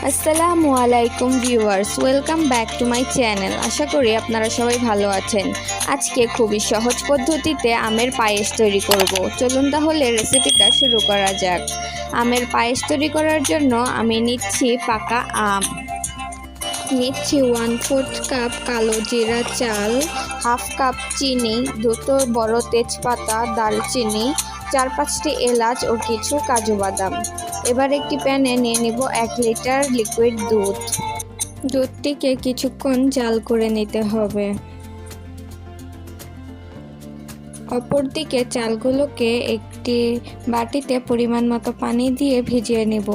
আসসালামু আলাইকুম viewers, welcome back to my channel. আশা করি আপনারা সবাই ভালো আছেন। আজকে খুবই সহজ পদ্ধতিতে আমের পায়েস তৈরি করব। চলুন তাহলে রেসিপিটা শুরু করা যাক। আমের পায়েস তৈরি করার জন্য আমি নিচ্ছি পাকা আম, নিচ্ছি 1/4 কাপ কালো জিরা চাল, হাফ কাপ চিনি, দুটো বড় তেজপাতা, দারচিনি, 4-5টি এলাচ ও কিছু কাজু বাদাম। এবার একটি প্যানে নিয়ে নিব 1 লিটার লিকুইড দুধ। দুধটিকে কিছুক্ষণ জাল করে নিতে হবে। অপরদিকে চালগুলোকে একটি বাটিতে পরিমাণ মতো পানি দিয়ে ভিজিয়ে নেব।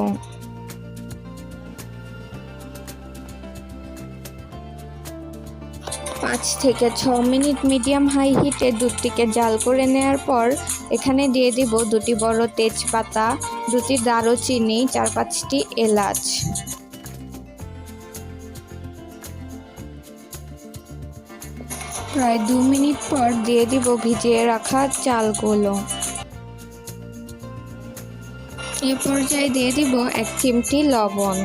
5 থেকে 6 মিনিট মিডিয়াম হাই হিটে দুধটিকে জাল করে নেওয়ার পর এখানে দিয়ে দিব 2টি বড় তেজপাতা, 2টি দারুচিনি, 4-5টি এলাচ। প্রায় 2 মিনিট পর দিয়ে দিব ভিজিয়ে রাখা চালগুলো। এ পর্যায়ে দিয়ে দিব 1 চিমটি লবণ।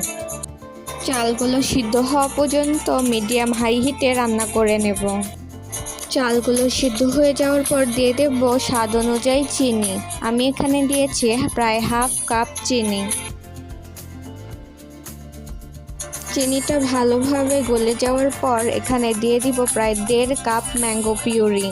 চালগুলো সিদ্ধ হওয়া পর্যন্ত মিডিয়াম হাই হিটে রান্না করে নেব। চালগুলো সিদ্ধ হয়ে যাওয়ার পর দিয়ে দেব স্বাদ অনুযায়ী চিনি। আমি এখানে দিয়েছি প্রায় হাফ কাপ চিনি। চিনিটা ভালোভাবে গলে যাওয়ার পর এখানে দিয়ে দিব প্রায় 1.5 কাপ ম্যাঙ্গো পিউরি।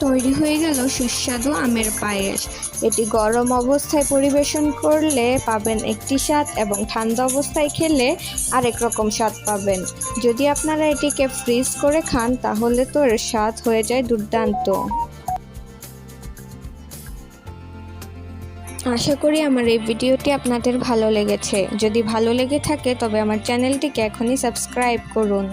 তৈরি হয়ে গেল সুস্বাদু আমের পায়েস। এটি গরম অবস্থায় পরিবেশন করলে পাবেন একটি স্বাদ এবং ঠান্ডা অবস্থায় খেলে আরেক রকম স্বাদ পাবেন। যদি আপনারা এটিকে ফ্রিজ করে খান তাহলে তো এর স্বাদ হয়ে যায় দুর্দান্ত। আশা করি আমার এই ভিডিওটি আপনাদের ভালো লেগেছে। যদি ভালো লেগে থাকে তবে আমার চ্যানেলটিকে এখনই সাবস্ক্রাইব করুন।